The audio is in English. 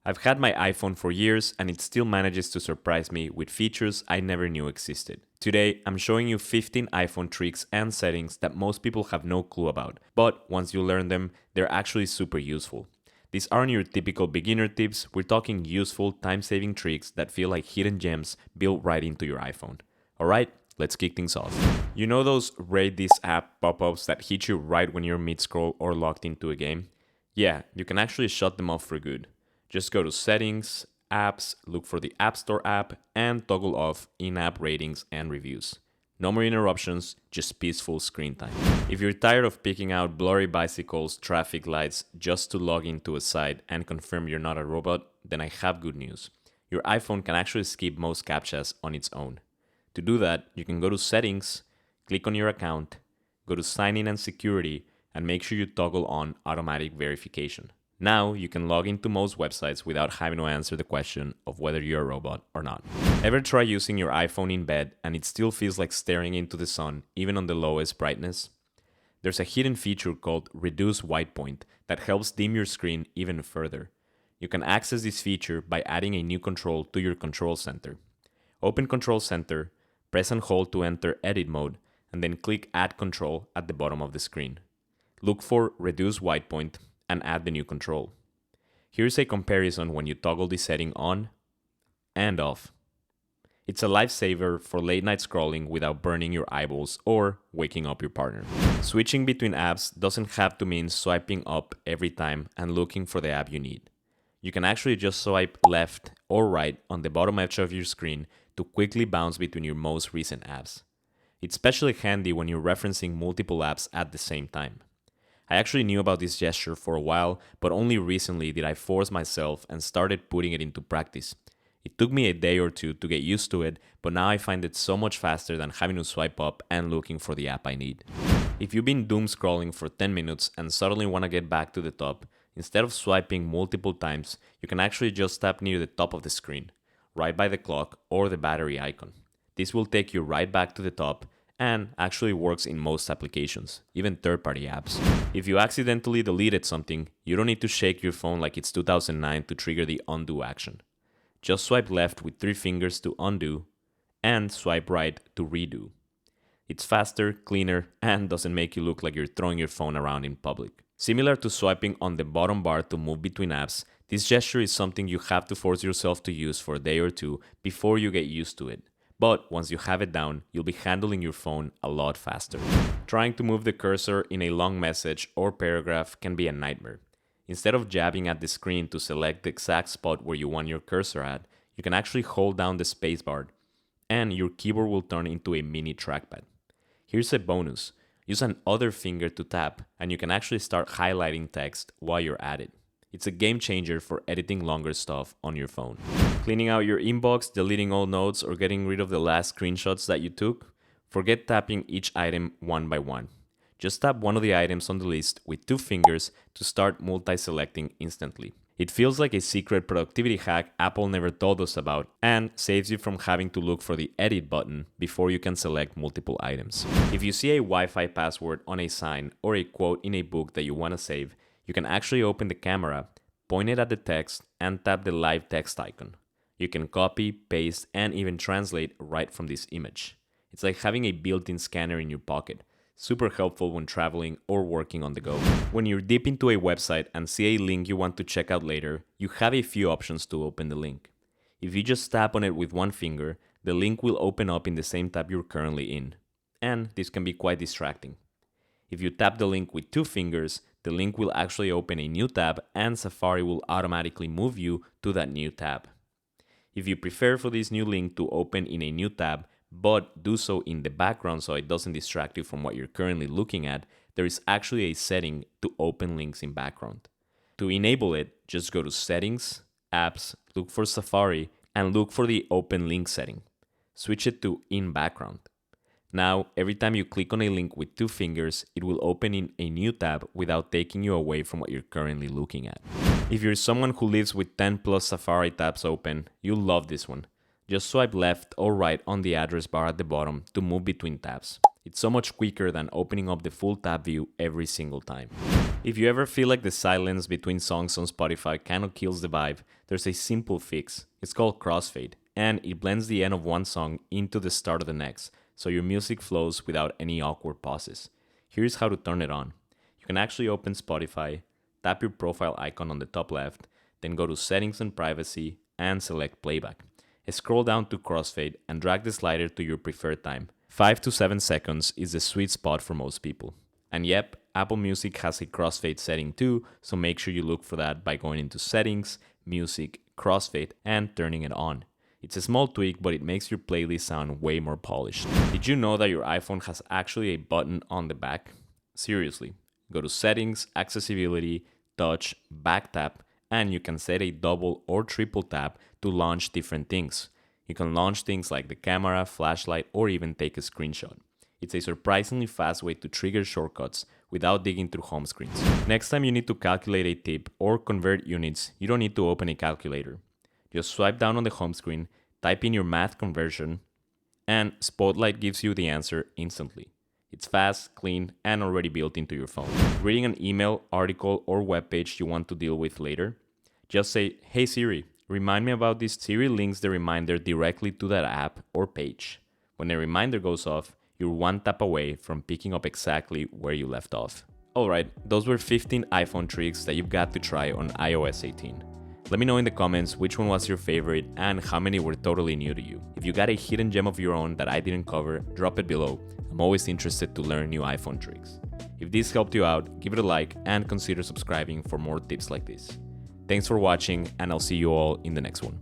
I've had my iPhone for years and it still manages to surprise me with features I never knew existed. Today, I'm showing you 15 iPhone tricks and settings that most people have no clue about, but once you learn them, they're actually super useful. These aren't your typical beginner tips, we're talking useful, time-saving tricks that feel like hidden gems built right into your iPhone. Alright, let's kick things off. You know those rate this app pop-ups that hit you right when you're mid-scroll or logged into a game? Yeah, you can actually shut them off for good. Just go to Settings, Apps, look for the App Store app, and toggle off in-app ratings and reviews. No more interruptions, just peaceful screen time. If you're tired of picking out blurry bicycles, traffic lights, just to log into a site and confirm you're not a robot, then I have good news. Your iPhone can actually skip most CAPTCHAs on its own. To do that, you can go to Settings, click on your account, go to Sign In and Security, and make sure you toggle on Automatic Verification. Now, you can log into most websites without having to answer the question of whether you're a robot or not. Ever try using your iPhone in bed and it still feels like staring into the sun, even on the lowest brightness? There's a hidden feature called Reduce White Point that helps dim your screen even further. You can access this feature by adding a new control to your control center. Open Control Center, press and hold to enter Edit mode, and then click Add Control at the bottom of the screen. Look for Reduce White Point and add the new control. Here's a comparison when you toggle the setting on and off. It's a lifesaver for late night scrolling without burning your eyeballs or waking up your partner. Switching between apps doesn't have to mean swiping up every time and looking for the app you need. You can actually just swipe left or right on the bottom edge of your screen to quickly bounce between your most recent apps. It's especially handy when you're referencing multiple apps at the same time. I actually knew about this gesture for a while, but only recently did I force myself and started putting it into practice. It took me a day or two to get used to it, but now I find it so much faster than having to swipe up and looking for the app I need. If you've been doom scrolling for 10 minutes and suddenly want to get back to the top, instead of swiping multiple times, you can actually just tap near the top of the screen, right by the clock or the battery icon. This will take you right back to the top and actually works in most applications, even third-party apps. If you accidentally deleted something, you don't need to shake your phone like it's 2009 to trigger the undo action. Just swipe left with 3 fingers to undo, and swipe right to redo. It's faster, cleaner, and doesn't make you look like you're throwing your phone around in public. Similar to swiping on the bottom bar to move between apps, this gesture is something you have to force yourself to use for a day or two before you get used to it. But once you have it down, you'll be handling your phone a lot faster. Trying to move the cursor in a long message or paragraph can be a nightmare. Instead of jabbing at the screen to select the exact spot where you want your cursor at, you can actually hold down the spacebar, and your keyboard will turn into a mini trackpad. Here's a bonus. Use an other finger to tap, and you can actually start highlighting text while you're at it. It's a game changer for editing longer stuff on your phone. Cleaning out your inbox, deleting old notes, or getting rid of the last screenshots that you took? Forget tapping each item one by one. Just tap one of the items on the list with 2 fingers to start multi-selecting instantly. It feels like a secret productivity hack Apple never told us about and saves you from having to look for the edit button before you can select multiple items. If you see a Wi-Fi password on a sign or a quote in a book that you want to save, you can actually open the camera, point it at the text, and tap the live text icon. You can copy, paste, and even translate right from this image. It's like having a built-in scanner in your pocket. Super helpful when traveling or working on the go. When you're deep into a website and see a link you want to check out later, you have a few options to open the link. If you just tap on it with one finger, the link will open up in the same tab you're currently in. And this can be quite distracting. If you tap the link with 2 fingers, the link will actually open a new tab and Safari will automatically move you to that new tab. If you prefer for this new link to open in a new tab, but do so in the background so it doesn't distract you from what you're currently looking at, there is actually a setting to open links in background. To enable it, just go to Settings, Apps, look for Safari, and look for the Open Link setting. Switch it to In Background. Now, every time you click on a link with 2 fingers, it will open in a new tab without taking you away from what you're currently looking at. If you're someone who lives with 10 plus Safari tabs open, you'll love this one. Just swipe left or right on the address bar at the bottom to move between tabs. It's so much quicker than opening up the full tab view every single time. If you ever feel like the silence between songs on Spotify kind of kills the vibe, there's a simple fix. It's called crossfade, and it blends the end of one song into the start of the next, so your music flows without any awkward pauses. Here's how to turn it on. You can actually open Spotify, tap your profile icon on the top left, then go to Settings and Privacy, and select Playback. Scroll down to crossfade and drag the slider to your preferred time. 5 to 7 seconds is the sweet spot for most people. And yep, Apple Music has a crossfade setting too, so make sure you look for that by going into Settings, Music, Crossfade, and turning it on. It's a small tweak, but it makes your playlist sound way more polished. Did you know that your iPhone has actually a button on the back? Seriously, go to Settings, Accessibility, Touch, Back Tap, and you can set a double or triple tap to launch different things. You can launch things like the camera, flashlight, or even take a screenshot. It's a surprisingly fast way to trigger shortcuts without digging through home screens. Next time you need to calculate a tip or convert units, you don't need to open a calculator. Just swipe down on the home screen, type in your math conversion, and Spotlight gives you the answer instantly. It's fast, clean, and already built into your phone. Reading an email, article, or web page you want to deal with later? Just say, "Hey Siri, remind me about this." Siri links the reminder directly to that app or page. When the reminder goes off, you're one tap away from picking up exactly where you left off. Alright, those were 15 iPhone tricks that you've got to try on iOS 18. Let me know in the comments which one was your favorite and how many were totally new to you. If you got a hidden gem of your own that I didn't cover, drop it below. I'm always interested to learn new iPhone tricks. If this helped you out, give it a like and consider subscribing for more tips like this. Thanks for watching, and I'll see you all in the next one.